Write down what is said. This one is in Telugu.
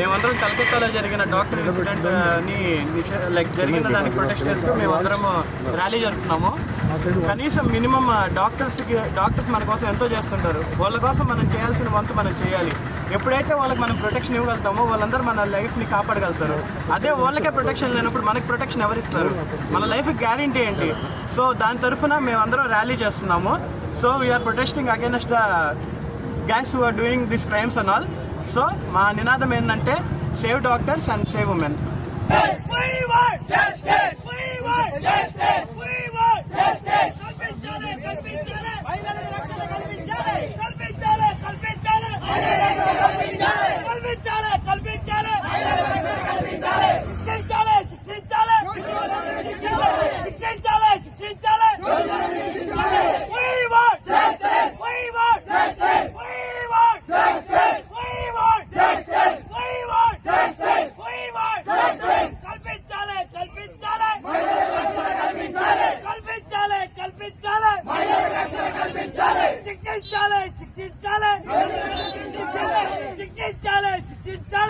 మేమందరం కలకత్తాలో జరిగిన డాక్టర్ ఇన్సిడెంట్ ని జరిగిన దాన్ని ప్రొటెస్ట్ చేస్తూ మేమందరం ర్యాలీ జరుపుతున్నాము. కనీసం మినిమం డాక్టర్స్ మన కోసం ఎంతో చేస్తుంటారు. వాళ్ళ కోసం మనం చేయాల్సిన వంతు మనం చేయాలి. ఎప్పుడైతే వాళ్ళకి మనం ప్రొటెక్షన్ ఇవ్వగలుగుతామో వాళ్ళందరూ మన లైఫ్ని కాపాడగలుగుతారు. అదే వాళ్ళకే ప్రొటెక్షన్ లేనప్పుడు మనకి ప్రొటెక్షన్ ఎవరిస్తారు? మన లైఫ్కి గ్యారంటీ ఏంటి? సో దాని తరఫున మేమందరం ర్యాలీ చేస్తున్నాము. So we are protesting against the gangs who are doing these crimes and all. So మా నినాదం ఏంటంటే save doctors and save women. శిక్షించాలి.